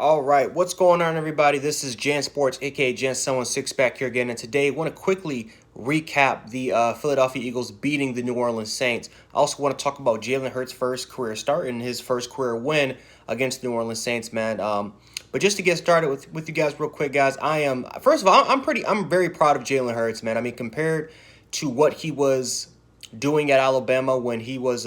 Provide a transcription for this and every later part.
All right, what's going on, everybody? This is Jan Sports, aka Jan Someone Six Pack here again, and today I want to quickly recap the Philadelphia Eagles beating the New Orleans Saints. I also want to talk about Jalen Hurts' first career start and his first career win against the New Orleans Saints, man. But just to get started with you guys real quick, guys, I am first of all I'm very proud of Jalen Hurts, man. I mean, compared to what he was doing at Alabama when he was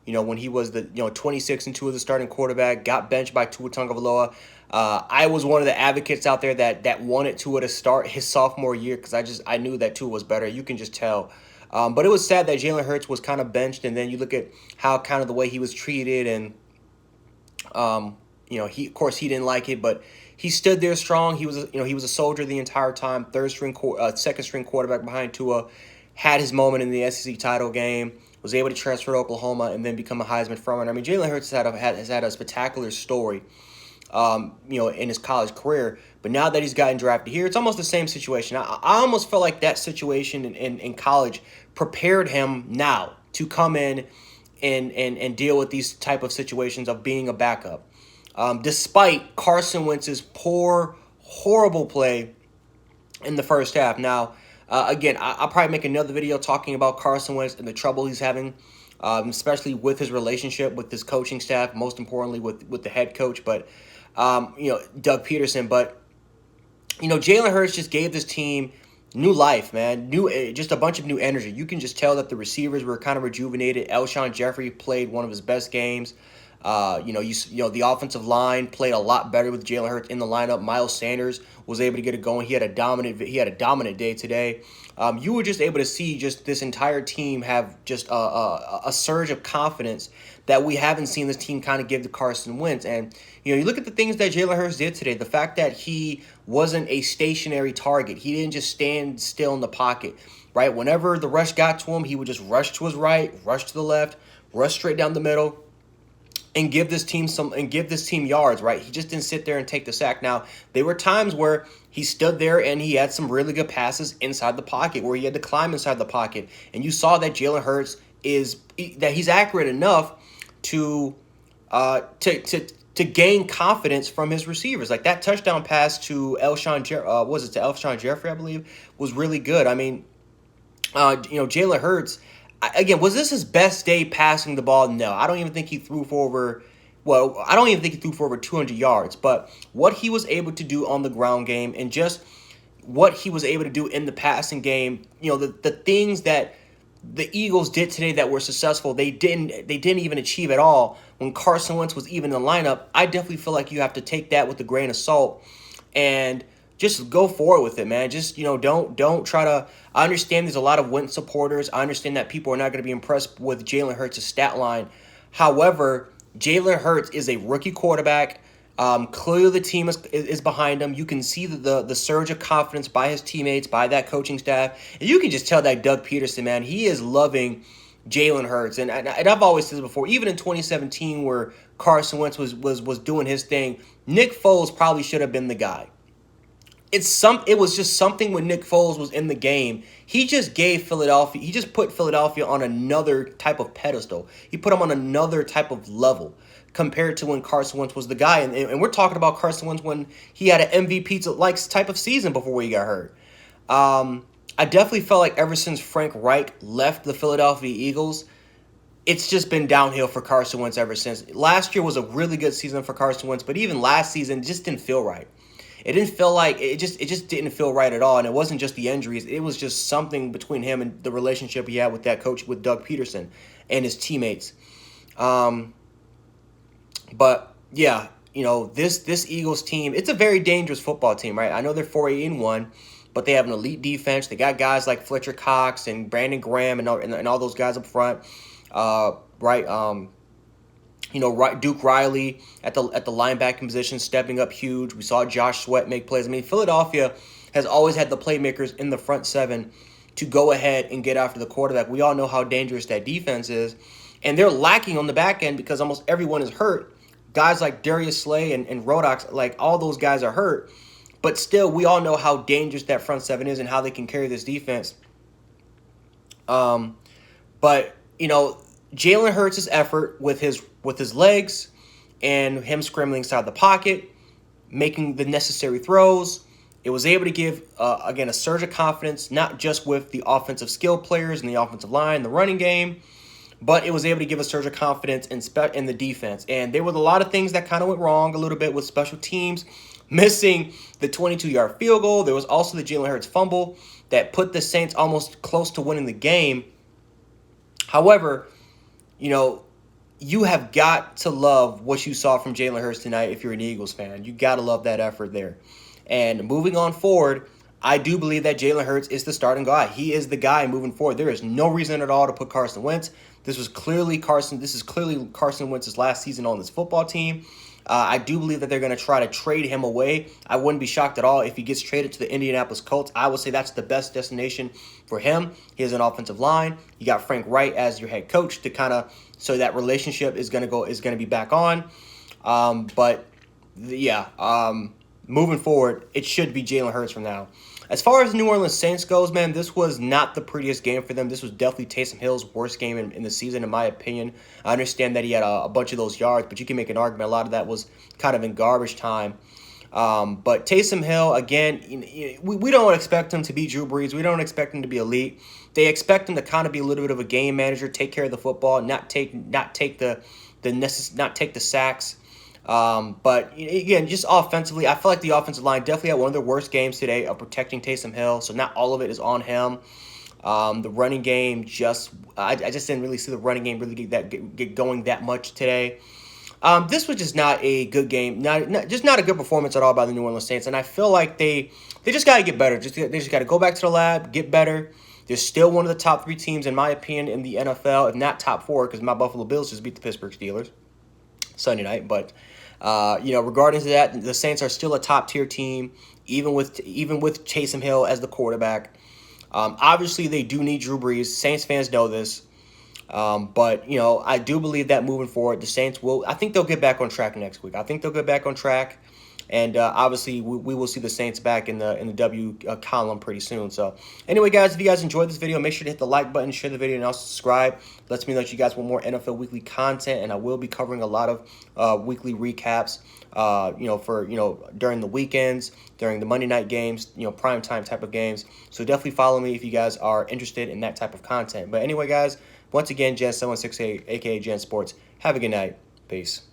when he was the 26-2 as the starting quarterback, got benched by Tua Tagovailoa. I was one of the advocates out there that wanted Tua to start his sophomore year because I knew that Tua was better. You can just tell. But it was sad that Jalen Hurts was kind of benched, and then you look at how kind of the way he was treated, and he of course he didn't like it, but he stood there strong. He was a soldier the entire time. Second string quarterback behind Tua, had his moment in the SEC title game. Was able to transfer to Oklahoma and then become a Heisman frontrunner. I mean, Jalen Hurts has had a spectacular story, in his college career. But now that he's gotten drafted here, it's almost the same situation. I almost felt like that situation in college prepared him now to come in and deal with these type of situations of being a backup. Despite Carson Wentz's poor, horrible play in the first half. Now, again, I'll probably make another video talking about Carson Wentz and the trouble he's having, especially with his relationship with his coaching staff, most importantly with the head coach, but Doug Peterson. But Jalen Hurts just gave this team new life, man. Just a bunch of new energy. You can just tell that the receivers were kind of rejuvenated. Alshon Jeffrey played one of his best games. The offensive line played a lot better with Jalen Hurts in the lineup. Miles Sanders was able to get it going. He had a dominant day today. You were just able to see just this entire team have just a surge of confidence that we haven't seen this team kind of give to Carson Wentz. And you look at the things that Jalen Hurts did today. The fact that he wasn't a stationary target. He didn't just stand still in the pocket, right? Whenever the rush got to him, he would just rush to his right, rush to the left, rush straight down the middle, and give this team yards, right? He just didn't sit there and take the sack. Now, there were times where he stood there and he had some really good passes inside the pocket, where he had to climb inside the pocket, and you saw that Jalen Hurts he's accurate enough to gain confidence from his receivers. Like that touchdown pass to Alshon Jeffrey, I believe, was really good. I mean, Jalen Hurts. Again, was this his best day passing the ball? No, I don't even think he threw for over. Well, I don't even think he threw for over 200 yards. But what he was able to do on the ground game and just what he was able to do in the passing game, the things that the Eagles did today that were successful, they didn't even achieve at all when Carson Wentz was even in the lineup. I definitely feel like you have to take that with a grain of salt and just go forward with it, man. Just, don't try to. I understand there's a lot of Wentz supporters. I understand that people are not going to be impressed with Jalen Hurts' stat line. However, Jalen Hurts is a rookie quarterback. Clearly, the team is behind him. You can see the surge of confidence by his teammates, by that coaching staff. And you can just tell that Doug Peterson, man, he is loving Jalen Hurts. And I've always said this before, even in 2017 where Carson Wentz was doing his thing, Nick Foles probably should have been the guy. It was just something when Nick Foles was in the game. He just put Philadelphia on another type of pedestal. He put them on another type of level compared to when Carson Wentz was the guy. And we're talking about Carson Wentz when he had an MVP-like type of season before he got hurt. I definitely felt like ever since Frank Reich left the Philadelphia Eagles, it's just been downhill for Carson Wentz ever since. Last year was a really good season for Carson Wentz, but even last season it just didn't feel right. It didn't feel like it just didn't feel right at all, and it wasn't just the injuries. It was just something between him and the relationship he had with that coach, with Doug Peterson, and his teammates. But yeah, this Eagles team, it's a very dangerous football team, right? I know they're 4-8-1, but they have an elite defense. They got guys like Fletcher Cox and Brandon Graham and all those guys up front, right? Duke Riley at the linebacking position stepping up huge. We saw Josh Sweat make plays. I mean, Philadelphia has always had the playmakers in the front seven to go ahead and get after the quarterback. We all know how dangerous that defense is, and they're lacking on the back end because almost everyone is hurt. Guys like Darius Slay and Rodox, like all those guys are hurt, but still, we all know how dangerous that front seven is and how they can carry this defense. But Jalen Hurts' effort with his legs and him scrambling inside the pocket, making the necessary throws. It was able to give, again, a surge of confidence, not just with the offensive skill players and the offensive line, the running game, but it was able to give a surge of confidence in the defense. And there was a lot of things that kind of went wrong a little bit with special teams, missing the 22-yard field goal. There was also the Jalen Hurts fumble that put the Saints almost close to winning the game. However, you have got to love what you saw from Jalen Hurts tonight if you're an Eagles fan. You got to love that effort there. And moving on forward, I do believe that Jalen Hurts is the starting guy. He is the guy moving forward. There is no reason at all to put Carson Wentz. This is clearly Carson Wentz's last season on this football team. I do believe that they're going to try to trade him away. I wouldn't be shocked at all if he gets traded to the Indianapolis Colts. I would say that's the best destination for him. He has an offensive line. You got Frank Wright as your head coach to so that relationship is going to be back on. Moving forward, it should be Jalen Hurts from now. As far as the New Orleans Saints goes, man, this was not the prettiest game for them. This was definitely Taysom Hill's worst game in the season, in my opinion. I understand that he had a bunch of those yards, but you can make an argument a lot of that was kind of in garbage time. But Taysom Hill, again, we don't expect him to be Drew Brees. We don't expect him to be elite. They expect him to kind of be a little bit of a game manager, take care of the football, not take the sacks. But again, just offensively, I feel like the offensive line definitely had one of their worst games today of protecting Taysom Hill. So not all of it is on him. The running game I just didn't really see the running game really get going that much today. This was just not a good game, not a good performance at all by the New Orleans Saints. And I feel like they just got to get better. They just got to go back to the lab, get better. They're still one of the top 3 teams, in my opinion, in the NFL, if not top 4, because my Buffalo Bills just beat the Pittsburgh Steelers Sunday night. But regarding to that, the Saints are still a top-tier team, even with Taysom Hill as the quarterback. Obviously, they do need Drew Brees. Saints fans know this. But I do believe that moving forward, the Saints I think they'll get back on track next week. I think they'll get back on track. And obviously, we will see the Saints back in the W column pretty soon. So anyway, guys, if you guys enjoyed this video, make sure to hit the like button, share the video, and also subscribe. Lets me know that you guys want more NFL Weekly content, and I will be covering a lot of weekly recaps. During the weekends, during the Monday night games, prime time type of games. So definitely follow me if you guys are interested in that type of content. But anyway, guys, once again, Gen768, aka Gen Sports. Have a good night. Peace.